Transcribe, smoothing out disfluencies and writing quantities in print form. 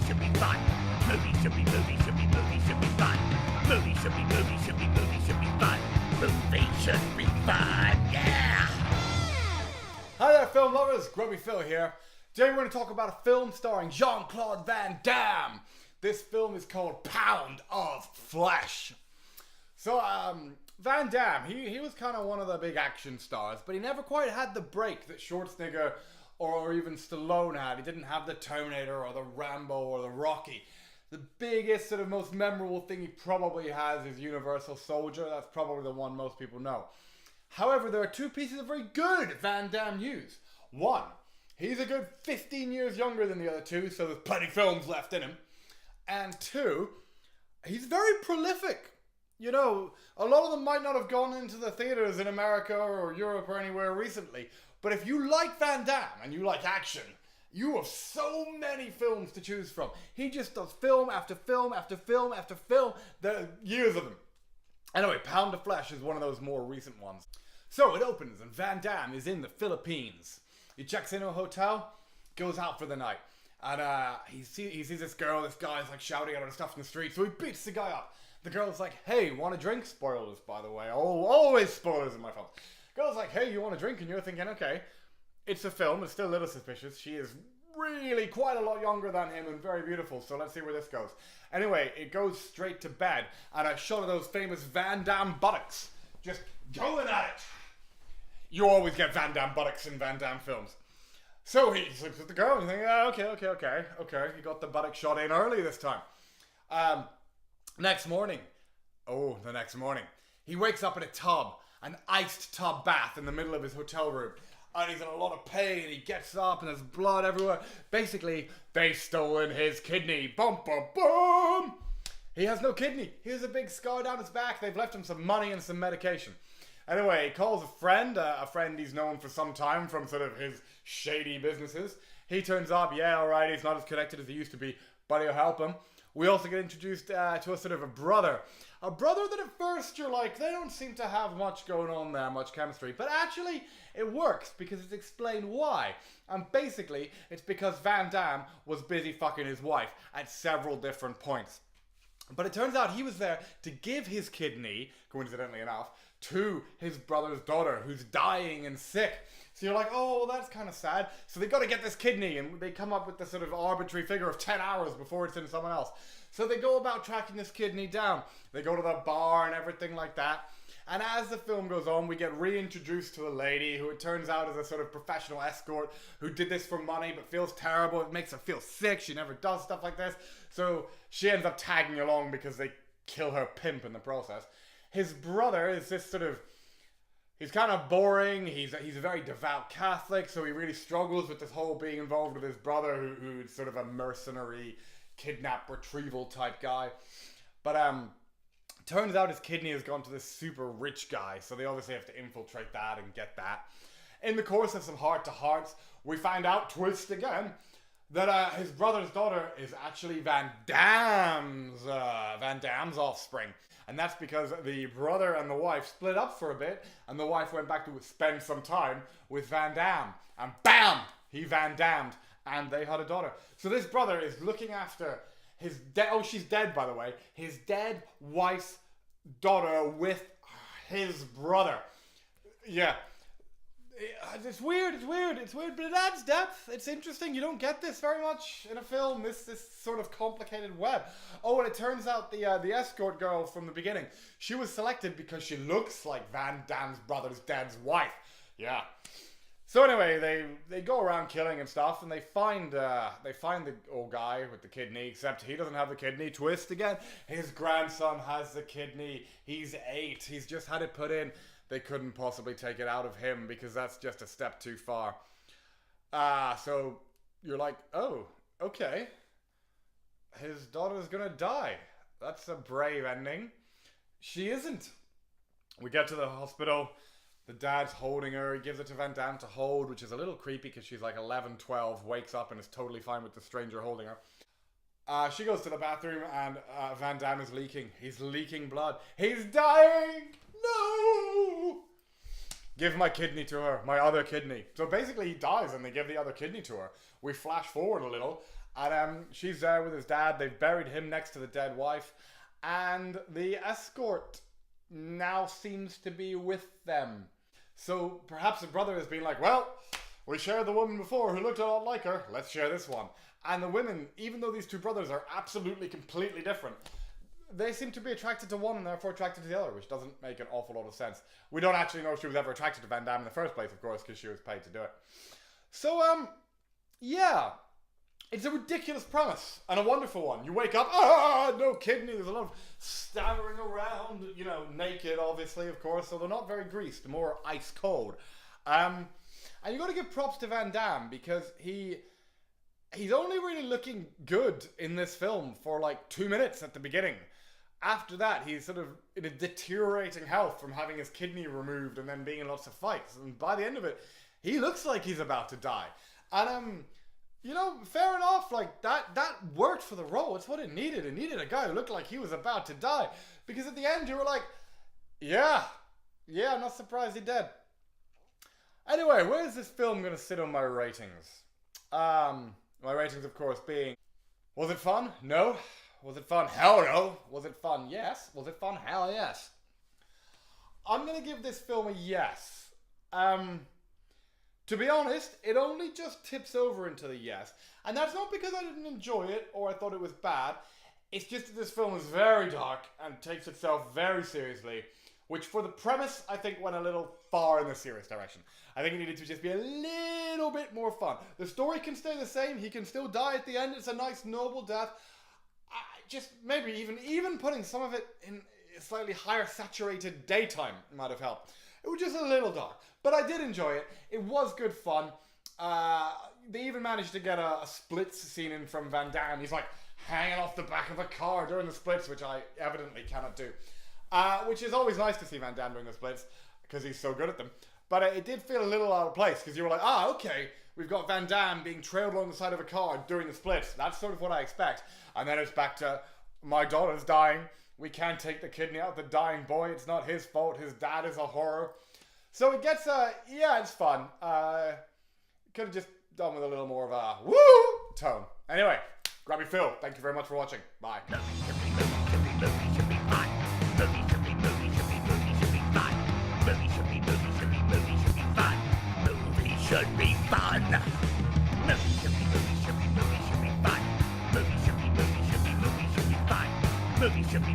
should be fun. Movies should be fun. Movies should be fun. Movies should be fun. Movies should be fun. Yeah! Hi there, film lovers. Grubby Phil here. Today we're going to talk about a film starring Jean-Claude Van Damme. This film is called Pound of Flesh. So, Van Damme, he was kind of one of the big action stars, but he never quite had the break that Schwarzenegger or even Stallone had. He didn't have the Terminator or the Rambo or the Rocky. The biggest, sort of most memorable thing he probably has is Universal Soldier. That's probably the one most people know. However, there are two pieces of very good Van Damme news. One, he's a good 15 years younger than the other two, so there's plenty of films left in him. And two, he's very prolific. You know, a lot of them might not have gone into the theaters in America or Europe or anywhere recently, but if you like Van Damme and you like action, you have so many films to choose from. He just does film after film after film after film. There are years of them. Anyway, Pound of Flesh is one of those more recent ones. So it opens and Van Damme is in the Philippines. He checks into a hotel, goes out for the night. And he sees this girl, this guy's like shouting at her stuff in the street, so he beats the guy up. The girl's like, hey, want a drink? Spoilers, by the way. Oh, always spoilers in my films. Girl's like, hey, you want a drink? And you're thinking, okay, it's a film, it's still a little suspicious. She is really quite a lot younger than him and very beautiful, so let's see where this goes. Anyway, it goes straight to bed, and a shot of those famous Van Damme buttocks. Just going at it. You always get Van Damme buttocks in Van Damme films. So he sleeps with the girl, and you think, okay, he got the buttock shot in early this time. The next morning, he wakes up in a tub, an iced tub bath in the middle of his hotel room. And he's in a lot of pain, he gets up and there's blood everywhere. Basically, they've stolen his kidney. Bum, bum, bum! He has no kidney. He has a big scar down his back. They've left him some money and some medication. Anyway, he calls a friend he's known for some time from sort of his shady businesses. He turns up, yeah, alright, he's not as connected as he used to be, but he'll help him. We also get introduced to a sort of a brother. A brother that at first you're like, they don't seem to have much going on there, much chemistry. But actually, it works because it's explained why. And basically, it's because Van Damme was busy fucking his wife at several different points. But it turns out he was there to give his kidney, coincidentally enough, to his brother's daughter who's dying and sick. So you're like, oh, well, that's kind of sad. So they got to get this kidney, and they come up with this sort of arbitrary figure of 10 hours before it's in someone else. So they go about tracking this kidney down. They go to the bar and everything like that. And as the film goes on, we get reintroduced to a lady who it turns out is a sort of professional escort who did this for money but feels terrible. It makes her feel sick. She never does stuff like this. So she ends up tagging along because they kill her pimp in the process. His brother is this sort of... He's kind of boring. He's a very devout Catholic, so he really struggles with this whole being involved with his brother, who's sort of a mercenary, kidnap retrieval type guy. But turns out his kidney has gone to this super rich guy, so they obviously have to infiltrate that and get that. In the course of some heart-to-hearts, we find out, twist again, that his brother's daughter is actually Van Damme's offspring. And that's because the brother and the wife split up for a bit, and the wife went back to spend some time with Van Damme. And BAM! He Van Dammed, and they had a daughter. So this brother is looking after his she's dead, by the way. His dead wife's daughter with his brother. Yeah. It's weird, but it adds depth. It's interesting. You don't get this very much in a film, this sort of complicated web. Oh, and it turns out the escort girl from the beginning, she was selected because she looks like Van Damme's brother's dad's wife. Yeah. So anyway, they go around killing and stuff, and they find the old guy with the kidney, except he doesn't have the kidney. Twist again. His grandson has the kidney. He's 8. He's just had it put in. They couldn't possibly take it out of him because that's just a step too far. So you're like, oh, okay. His daughter's gonna die. That's a brave ending. She isn't. We get to the hospital. The dad's holding her. He gives it to Van Damme to hold, which is a little creepy because she's like 11, 12, wakes up and is totally fine with the stranger holding her. She goes to the bathroom and Van Damme is leaking. He's leaking blood. He's dying! No! Give my kidney to her, my other kidney. So basically he dies and they give the other kidney to her. We flash forward a little and she's there with his dad. They've buried him next to the dead wife. And the escort now seems to be with them. So perhaps the brother has been like, well, we shared the woman before who looked a lot like her. Let's share this one. And the women, even though these two brothers are absolutely completely different, they seem to be attracted to one and therefore attracted to the other, which doesn't make an awful lot of sense. We don't actually know if she was ever attracted to Van Damme in the first place, of course, because she was paid to do it. So, yeah. It's a ridiculous premise and a wonderful one. You wake up, no kidney. There's a lot of stammering around, you know, naked, obviously, of course. So they're not very greased, more ice cold. And you got to give props to Van Damme because he's only really looking good in this film for like 2 minutes at the beginning. After that, he's sort of in a deteriorating health from having his kidney removed and then being in lots of fights. And by the end of it, he looks like he's about to die. And, you know, fair enough, like, that worked for the role. It's what it needed. It needed a guy who looked like he was about to die. Because at the end, you were like, yeah, I'm not surprised he did. Anyway, where is this film going to sit on my ratings? My ratings, of course, being, was it fun? No. Was it fun? Hell no. Was it fun? Yes. Was it fun? Hell yes. I'm going to give this film a yes. To be honest, it only just tips over into the yes. And that's not because I didn't enjoy it or I thought it was bad. It's just that this film is very dark and takes itself very seriously, which for the premise, I think went a little far in the serious direction. I think it needed to just be a little bit more fun. The story can stay the same. He can still die at the end. It's a nice, noble death. Just maybe even putting some of it in a slightly higher saturated daytime might have helped. It was just a little dark. But I did enjoy it. It was good fun. They even managed to get a splits scene in from Van Damme. He's like hanging off the back of a car during the splits, which I evidently cannot do. Which is always nice to see Van Damme doing the splits, because he's so good at them. But it did feel a little out of place, because you were like, okay, we've got Van Damme being trailed along the side of a car during the splits. That's sort of what I expect. And then it's back to, my daughter's dying. We can't take the kidney out of the dying boy. It's not his fault. His dad is a horror. So it gets, yeah, it's fun. Could have just done with a little more of a woo tone. Anyway, Grabby Phil, thank you very much for watching. Bye. Should be fun. Movie should be fun. Movie should be fun. Movie should be